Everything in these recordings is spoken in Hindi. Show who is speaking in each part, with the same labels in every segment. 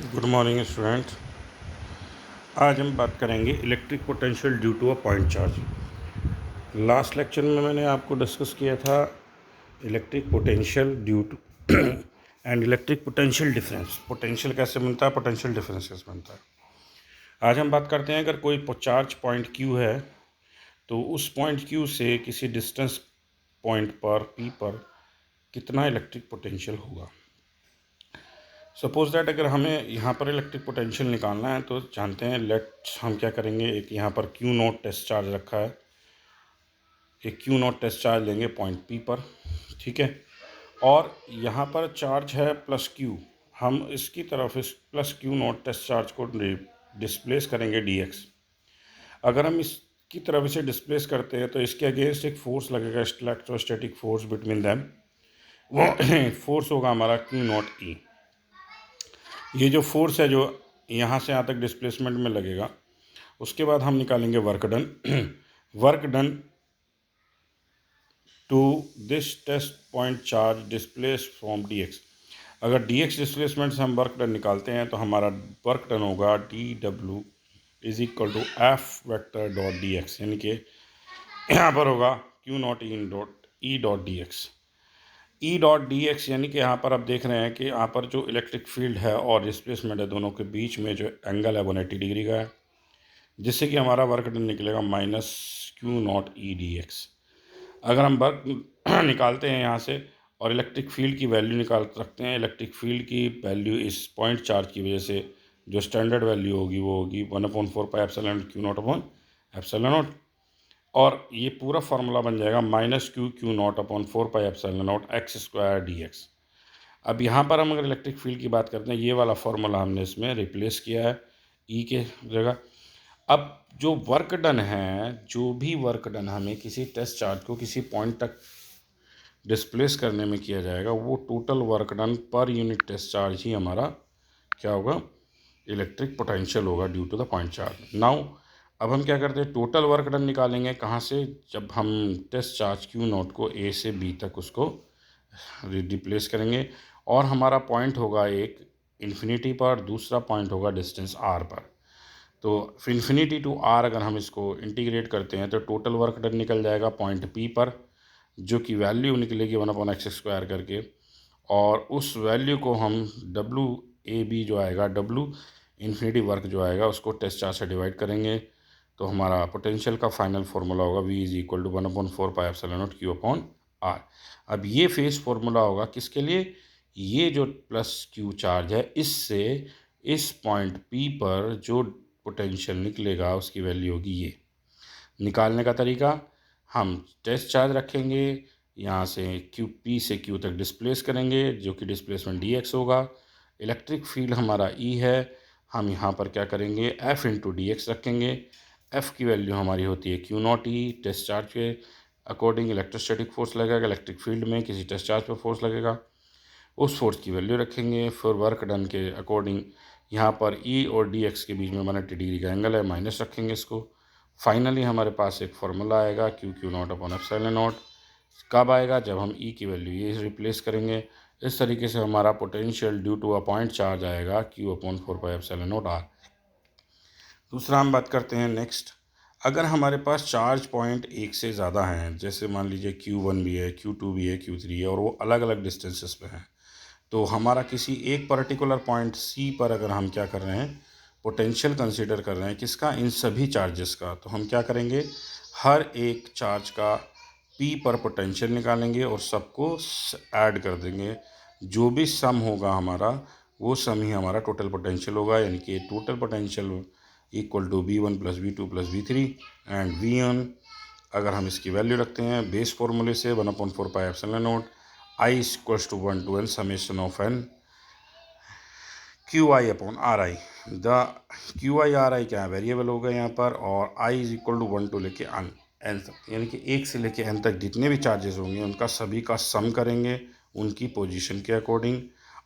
Speaker 1: Good morning student. आज हम बात करेंगे electric potential due to a point charge. Last lecture में मैंने आपको डिस्कस किया था electric potential due to and electric potential difference. Potential कैसे बनता है, पोटेंशियल डिफरेंस कैसे बनता है। आज हम बात करते हैं अगर कोई चार्ज पॉइंट क्यू है तो उस पॉइंट क्यू से किसी डिस्टेंस पॉइंट पर पी पर कितना इलेक्ट्रिक पोटेंशियल होगा। सपोज दैट अगर हमें यहाँ पर इलेक्ट्रिक पोटेंशियल निकालना है तो जानते हैं हम क्या करेंगे, एक यहाँ पर क्यू नॉट टेस्ट चार्ज रखा है, एक क्यू नॉट टेस्ट चार्ज लेंगे पॉइंट पी पर, ठीक है। और यहाँ पर चार्ज है प्लस क्यू, हम इसकी तरफ इस plus Q naught test charge को डिस्प्लेस करेंगे डी एक्स। अगर हम इसकी तरफ इसे डिस्प्लेस करते हैं तो इसके अगेंस्ट एक फोर्स लगेगा, इलेक्ट्रोस्टैटिक फोर्स बिटवीन दैम, वो फोर्स होगा हमारा क्यू नॉट ई। ये जो फोर्स है जो यहाँ से यहाँ तक डिस्प्लेसमेंट में लगेगा, उसके बाद हम निकालेंगे work done work done to this test point charge displace from D X. अगर डी एक्स डिस्प्लेसमेंट से हम वर्क डन निकालते हैं तो हमारा वर्क डन होगा D W is equal to F vector dot D X, यानी कि यहाँ पर होगा Q naught E dot D X. E dot D X यानी कि यहाँ पर आप देख रहे हैं कि यहाँ पर जो इलेक्ट्रिक फील्ड है और डिस्प्लेसमेंट है दोनों के बीच में जो एंगल है 180 डिग्री का है, जिससे कि हमारा वर्क डन निकलेगा minus Q naught E D X. अगर हम वर्क निकालते हैं यहाँ से और इलेक्ट्रिक फील्ड की वैल्यू निकाल सकते हैं, इलेक्ट्रिक फील्ड की वैल्यू इस पॉइंट चार्ज की वजह से जो स्टैंडर्ड वैल्यू होगी वो होगी 1/4 pi Q not upon epsilon not, और ये पूरा फार्मूला बन जाएगा minus Q not upon 4 pi X square D X. अब यहाँ पर हम अगर इलेक्ट्रिक फील्ड की बात करते हैं, ये वाला फार्मूला हमने इसमें रिप्लेस किया है ई के जगह। अब जो वर्क डन है, जो भी वर्क डन हमें किसी टेस्ट चार्ज को किसी पॉइंट तक डिस्प्लेस करने में किया जाएगा, वो total work done per unit test charge ही हमारा क्या होगा, इलेक्ट्रिक पोटेंशियल होगा due to the point charge. Now अब हम क्या करते हैं, टोटल वर्क डन निकालेंगे कहाँ से, जब हम टेस्ट चार्ज क्यू नॉट को ए से बी तक उसको रिप्लेस करेंगे, और हमारा पॉइंट होगा एक इन्फिनिटी पर, दूसरा पॉइंट होगा डिस्टेंस आर पर। तो इन्फिनिटी टू आर अगर हम इसको इंटीग्रेट करते हैं तो टोटल वर्क डन निकल जाएगा पॉइंट पी पर, जो कि वैल्यू निकलेगी 1/x² करके, और उस वैल्यू को हम डब्लू ए बी जो आएगा, डब्लू इन्फिनिटी वर्क जो आएगा, उसको टेस्ट चार्ज से डिवाइड करेंगे, तो हमारा पोटेंशियल का फाइनल फार्मूला होगा V is equal to 1/4 pi Q upon R. अब ये फेस फार्मूला होगा किसके लिए, ये जो प्लस क्यू चार्ज है, इससे इस पॉइंट P पर जो पोटेंशियल निकलेगा उसकी वैल्यू होगी ये। निकालने का तरीका, हम टेस्ट चार्ज रखेंगे, यहाँ से क्यू पी से क्यू तक डिस्प्लेस करेंगे, जो कि डिस्प्लेसमेंट डी एक्स होगा। इलेक्ट्रिक फील्ड हमारा ई है, हम यहाँ पर क्या करेंगे, एफ इंटू डी एक्स रखेंगे। एफ़ की वैल्यू हमारी होती है Q naught E, test charge के अकॉर्डिंग इलेक्ट्रोस्टैटिक फोर्स लगेगा, इलेक्ट्रिक फील्ड में किसी टेस्ट चार्ज पर फोर्स लगेगा, उस फोर्स की वैल्यू रखेंगे। फिर वर्क डन के अकॉर्डिंग यहाँ पर ई और डी एक्स के बीच में 180 डिग्री का एंगल है, माइनस रखेंगे इसको। फाइनली हमारे पास एक फार्मूला आएगा Q not upon epsilon not. कब आएगा, जब हम ई की वैल्यू ये रिप्लेस करेंगे। इस तरीके से हमारा potential due to a point charge आएगा Q/4 pi epsilon not are. दूसरा हम बात करते हैं नेक्स्ट, अगर हमारे पास चार्ज पॉइंट एक से ज़्यादा हैं, जैसे मान लीजिए Q1 भी है, Q2 भी है, Q3 है, और वो अलग अलग डिस्टेंसेस पे हैं, तो हमारा किसी एक पर्टिकुलर पॉइंट C पर अगर हम क्या कर रहे हैं, पोटेंशियल कंसीडर कर रहे हैं किसका, इन सभी चार्जेस का, तो हम क्या करेंगे, हर एक चार्ज का P पर पोटेंशियल निकालेंगे और सबको ऐड कर देंगे। जो भी सम होगा हमारा, वो सम ही हमारा टोटल पोटेंशियल होगा, यानी कि total potential equal to V1 plus V2 plus V3 and V1। अगर हम इसकी वैल्यू रखते हैं बेस फॉर्मूले से 1/4 pi epsilon naught I equals to 1 to n summation of n QI upon RI। The QI RI क्या है, वेरिएबल होगा यहाँ पर, और I is equal to 1 to लेके n तक, यानी कि 1 से लेके n तक जितने भी चार्जेस होंगे उनका सभी का सम करेंगे उनकी पोजीशन के अकॉर्डिंग।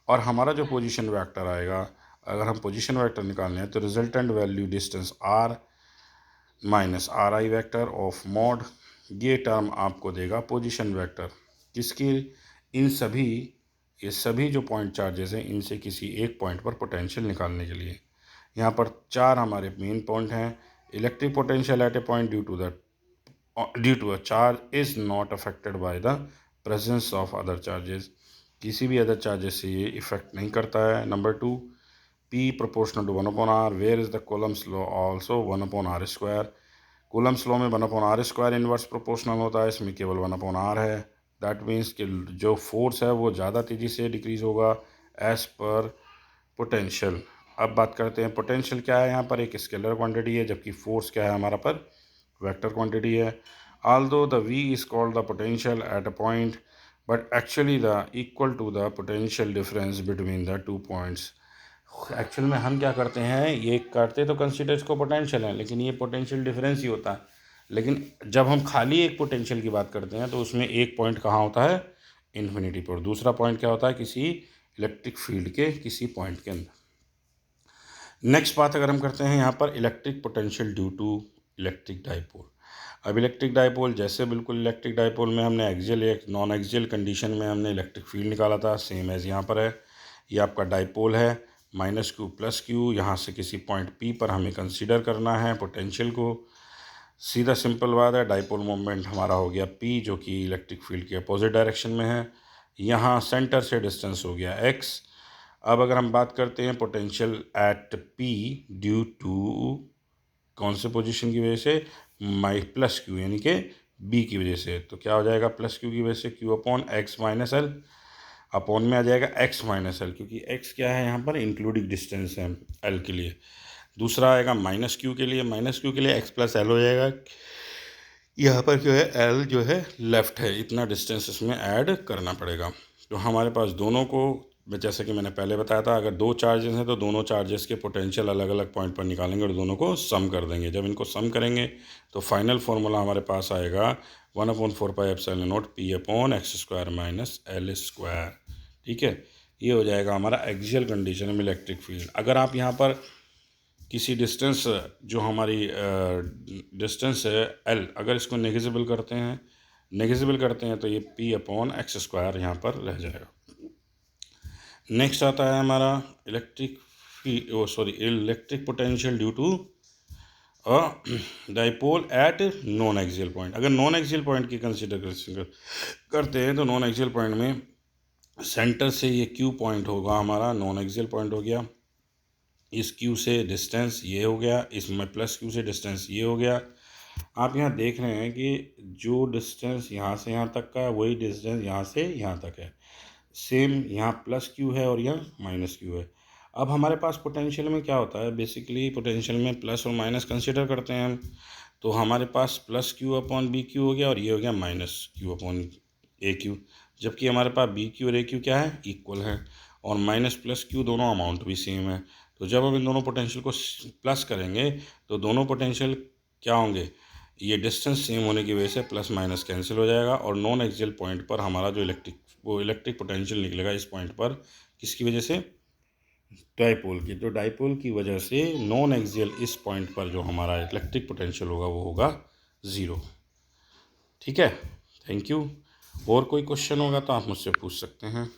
Speaker 1: और हमारा जो पोजीशन वेक्टर आएगा, अगर हम पोजीशन वेक्टर निकालने हैं तो resultant value distance R minus RI vector of mod, ये टर्म आपको देगा पोजीशन वेक्टर किसकी, इन सभी ये सभी जो पॉइंट चार्जेस हैं इनसे किसी एक पॉइंट पर पोटेंशियल निकालने के लिए। यहाँ पर 4 हमारे मेन पॉइंट हैं। Electric potential at a point due to a charge is not affected by the presence of other charges. किसी भी अदर चार्जेस से ये इफेक्ट नहीं करता है। Number 2, P proportional to 1 upon r, where is the Coulomb's law also 1 upon r square। Coulomb's law में 1 upon r square inverse proportional होता है, इसमें केवल 1 upon r है। दैट मीन्स कि जो फोर्स है वो ज़्यादा तेज़ी से डिक्रीज होगा एज पर पोटेंशियल। अब बात करते हैं पोटेंशियल क्या है। यहाँ पर एक स्केलर क्वांटिटी है, जबकि फोर्स क्या है हमारा पर वेक्टर क्वांटिटी है। although the v is called the potential at a point but actually the equal to the potential difference between the 2 points। Actual में हम क्या करते हैं, ये करते तो कंसिडर इसको पोटेंशियल है, लेकिन ये पोटेंशियल डिफरेंस ही होता है। लेकिन जब हम खाली एक पोटेंशियल की बात करते हैं तो उसमें एक पॉइंट कहाँ होता है, इन्फिनिटी पर, दूसरा पॉइंट क्या होता है, किसी इलेक्ट्रिक फील्ड के किसी पॉइंट के अंदर। नेक्स्ट बात अगर हम करते हैं यहाँ पर electric potential due to electric dipole. अब इलेक्ट्रिक डाइपोल जैसे बिल्कुल इलेक्ट्रिक डाइपोल में हमने एक्सियल या नॉन एक्सियल कंडीशन में हमने इलेक्ट्रिक फील्ड निकाला था, सेम एज यहाँ पर है। ये आपका डाइपोल है, -q + q, यहाँ से किसी पॉइंट P पर हमें कंसीडर करना है पोटेंशियल को। सीधा सिंपल बात है, डाइपोल मोमेंट हमारा हो गया P जो कि इलेक्ट्रिक फील्ड के अपोजिट डायरेक्शन में है। यहाँ सेंटर से डिस्टेंस हो गया x। अब अगर हम बात करते हैं potential at P due to कौन से पोजीशन की वजह से, +q यानी कि B की वजह से, तो क्या हो जाएगा +q की वजह से q/x - l, अपॉन में आ जाएगा x - l, क्योंकि x क्या है यहाँ पर इंक्लूडिंग डिस्टेंस है l के लिए। दूसरा आएगा -q के लिए, -q के लिए x + l हो जाएगा। यहाँ पर जो है l जो है लेफ़्ट है, इतना डिस्टेंस इसमें ऐड करना पड़ेगा। तो हमारे पास दोनों को, जैसे कि मैंने पहले बताया था, अगर दो चार्जेस हैं तो दोनों चार्जेस के पोटेंशियल अलग अलग पॉइंट पर निकालेंगे और दोनों को सम कर देंगे। जब इनको सम करेंगे तो फाइनल फार्मूला हमारे पास आएगा 1/4πε0 P/x² - l²। ठीक है, ये हो जाएगा हमारा एक्सियल कंडीशन में इलेक्ट्रिक फील्ड। अगर आप यहाँ पर किसी डिस्टेंस, जो हमारी डिस्टेंस है l, अगर इसको नेगेजिबल करते हैं तो ये P/x² यहाँ पर रह जाएगा। नेक्स्ट आता है हमारा electric potential due to dipole at non axial point. अगर नॉन एक्सियल पॉइंट की कंसिडर करते हैं तो नॉन एक्सियल पॉइंट में सेंटर से ये Q पॉइंट होगा हमारा, नॉन एक्सियल पॉइंट हो गया। इस Q से डिस्टेंस ये हो गया, इसमें +q से डिस्टेंस ये हो गया। आप यहाँ देख रहे हैं कि जो डिस्टेंस यहाँ से यहाँ तक का है वही डिस्टेंस यहाँ से यहाँ तक है, सेम यहाँ +q है और यहाँ -q है। अब हमारे पास पोटेंशियल में क्या होता है, बेसिकली पोटेंशियल में प्लस और माइनस कंसिडर करते हैं हम, तो हमारे पास +q/bq हो गया और ये हो गया -q/aq, जबकि हमारे पास bq और aq क्या है, इक्वल है, और -+q दोनों अमाउंट भी सेम है। तो जब हम इन दोनों पोटेंशियल को प्लस करेंगे तो दोनों पोटेंशियल क्या होंगे, ये डिस्टेंस सेम होने की वजह से प्लस माइनस कैंसिल हो जाएगा, और नॉन एक्सियल पॉइंट पर हमारा जो इलेक्ट्रिक पोटेंशियल निकलेगा इस पॉइंट पर, किसकी वजह से, डाइपोल की। तो डाइपोल की वजह से नॉन एक्सियल इस पॉइंट पर जो हमारा इलेक्ट्रिक पोटेंशियल होगा वो होगा 0। ठीक है, थैंक यू। और कोई क्वेश्चन होगा तो आप मुझसे पूछ सकते हैं।